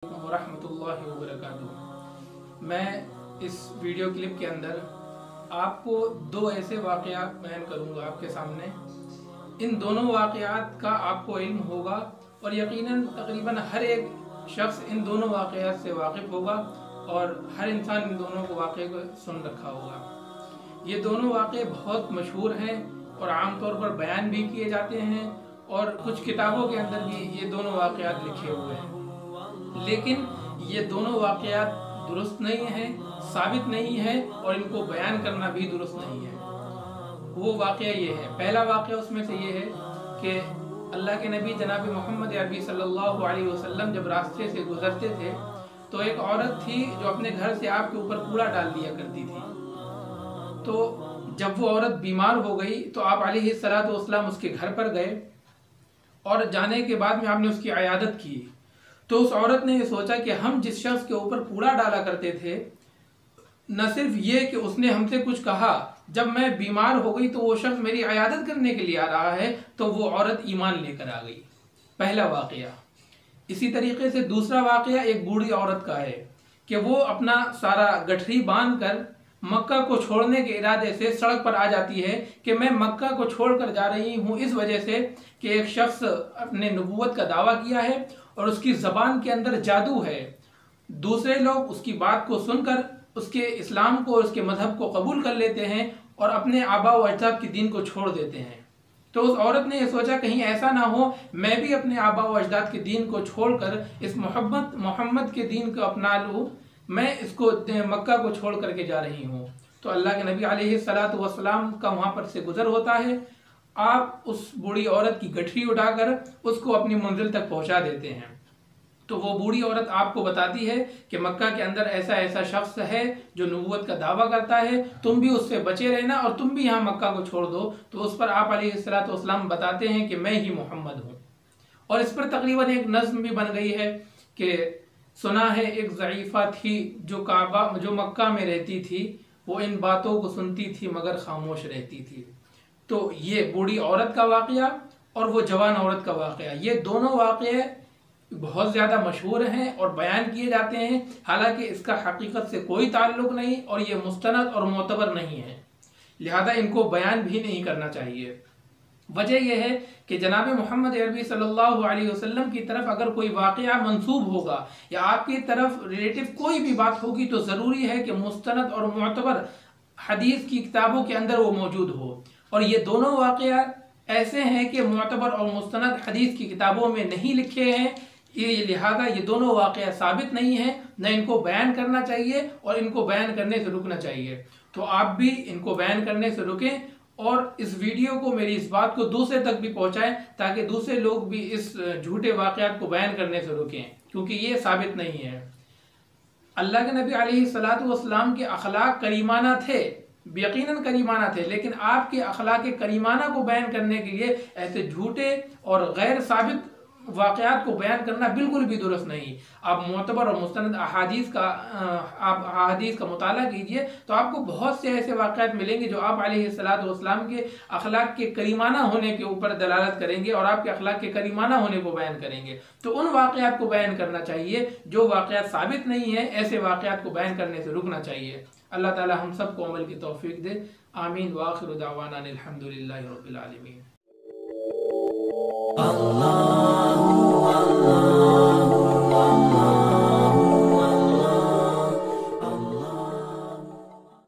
वरहमतुल्लाहि वबरकातुहू। मैं इस वीडियो क्लिप के अंदर आपको दो ऐसे वाक़यात बयान करूँगा आपके सामने। इन दोनों वाक़यात का आपको इल्म होगा और यकीनन तकरीबन हर एक शख्स इन दोनों वाक़यात से वाकिफ़ होगा और हर इंसान इन दोनों को वाक़े को सुन रखा होगा। ये दोनों वाक़े बहुत मशहूर हैं और आमतौर पर बयान भी किए जाते हैं और कुछ किताबों के अंदर भी ये दोनों वाक़यात लिखे हुए हैं, लेकिन ये दोनों वाक़यात दुरुस्त नहीं हैं, साबित नहीं है और इनको बयान करना भी दुरुस्त नहीं है। वो वाक़या ये है, पहला वाक़या उसमें से ये है कि अल्लाह के नबी जनाब मोहम्मद अरबी सल्लल्लाहु अलैहि वसल्लम जब रास्ते से गुजरते थे तो एक औरत थी जो अपने घर से आपके ऊपर कूड़ा डाल दिया करती थी। तो जब वो औरत बीमार हो गई तो आप अलैहिस्सलातु वस्सलाम उसके घर पर गए और जाने के बाद में आपने उसकी इयादत की। तो उस औरत ने ये सोचा कि हम जिस शख्स के ऊपर कूड़ा डाला करते थे, न सिर्फ ये कि उसने हमसे कुछ कहा, जब मैं बीमार हो गई तो वो शख्स मेरी इयादत करने के लिए आ रहा है, तो वो औरत ईमान लेकर आ गई। पहला वाक़या। इसी तरीके से दूसरा वाक़या एक बूढ़ी औरत का है कि वो अपना सारा गठरी बांध कर मक्का को छोड़ने के इरादे से सड़क पर आ जाती है कि मैं मक्का को छोड़कर जा रही हूँ इस वजह से कि एक शख्स अपने नबूवत का दावा किया है और उसकी ज़बान के अंदर जादू है। दूसरे लोग उसकी बात को सुनकर उसके इस्लाम को और उसके मजहब को कबूल कर लेते हैं और अपने आबा व अजदाद के दीन को छोड़ देते हैं। तो उस औरत ने यह सोचा कहीं ऐसा ना हो मैं भी अपने आबा व अजदाद के दीन को छोड़कर इस मोहम्मद के दीन को अपना लूँ, मैं इसको मक्का को छोड़ करके जा रही हूँ। तो अल्लाह के नबी अलैहिस्सलातु वस्सलाम का वहाँ पर से गुजर होता है। आप उस बूढ़ी औरत की गठरी उठाकर उसको अपनी मंजिल तक पहुँचा देते हैं। तो वो बूढ़ी औरत आपको बताती है कि मक्का के अंदर ऐसा ऐसा शख्स है जो नबूवत का दावा करता है, तुम भी उससे बचे रहना और तुम भी यहाँ मक्का को छोड़ दो। तो उस पर आप अलैहिस्सलातु वस्सलाम बताते हैं कि मैं ही मोहम्मद हूँ। और इस पर तकरीबन एक नज़्म भी बन गई है कि सुना है एक ज़ईफ़ा थी जो मक्का में रहती थी, वो इन बातों को सुनती थी मगर खामोश रहती थी। तो ये बूढ़ी औरत का वाक़या और वो जवान औरत का वाक़या, ये दोनों वाक़े बहुत ज़्यादा मशहूर हैं और बयान किए जाते हैं, हालांकि इसका हकीकत से कोई ताल्लुक़ नहीं और ये मुस्तनद और मोतबर नहीं है, लिहाजा इनको बयान भी नहीं करना चाहिए। वजह यह है कि जनाब मोहम्मद अरबी सल्लल्लाहु अलैहि वसल्लम की तरफ अगर कोई वाक़या मंसूब होगा या आपकी तरफ रिलेटिव कोई भी बात होगी तो ज़रूरी है कि मुस्तनद और मोतबर हदीस की किताबों के अंदर वो मौजूद हो। और ये दोनों वाक़या ऐसे हैं कि मोतबर और मुस्तनद हदीस की किताबों में नहीं लिखे हैं, ये लिहाजा ये दोनों वाक़या साबित नहीं है, न इनको बयान करना चाहिए और इनको बयान करने से रुकना चाहिए। तो आप भी इनको बयान करने से रुकें और इस वीडियो को, मेरी इस बात को दूसरे तक भी पहुँचाएँ ताकि दूसरे लोग भी इस झूठे वाक़यात को बयान करने से रुकें, क्योंकि ये साबित नहीं है। अल्लाह के नबी अलैहिस्सलातु वस्सलाम के अखलाक करीमाना थे, यकीनन करीमाना थे, लेकिन आपके अखलाक करीमाना को बयान करने के लिए ऐसे झूठे और गैर साबित वाक़यात को बयान करना बिल्कुल भी दुरुस्त नहीं। आप मोतबर और मुस्तनद अहादीस का मुताला कीजिए तो आपको बहुत से ऐसे वाक़यात मिलेंगे जो आप अलैहिस्सलातु वस्सलाम के अखलाक के करीमाना होने के ऊपर दलालत करेंगे और आपके अखलाक के करीमाना होने को बयान करेंगे। तो उन वाक़यात को बयान करना चाहिए जो वाक़यात साबित नहीं है, ऐसे वाक़यात को बयान करने से रुकना चाहिए। अल्लाह ताला हम सबको अमल की तौफीक दे। आमीन व आखिरु दावाना अनिल हम्दुलिल्लाहि रब्बिल आलमीन।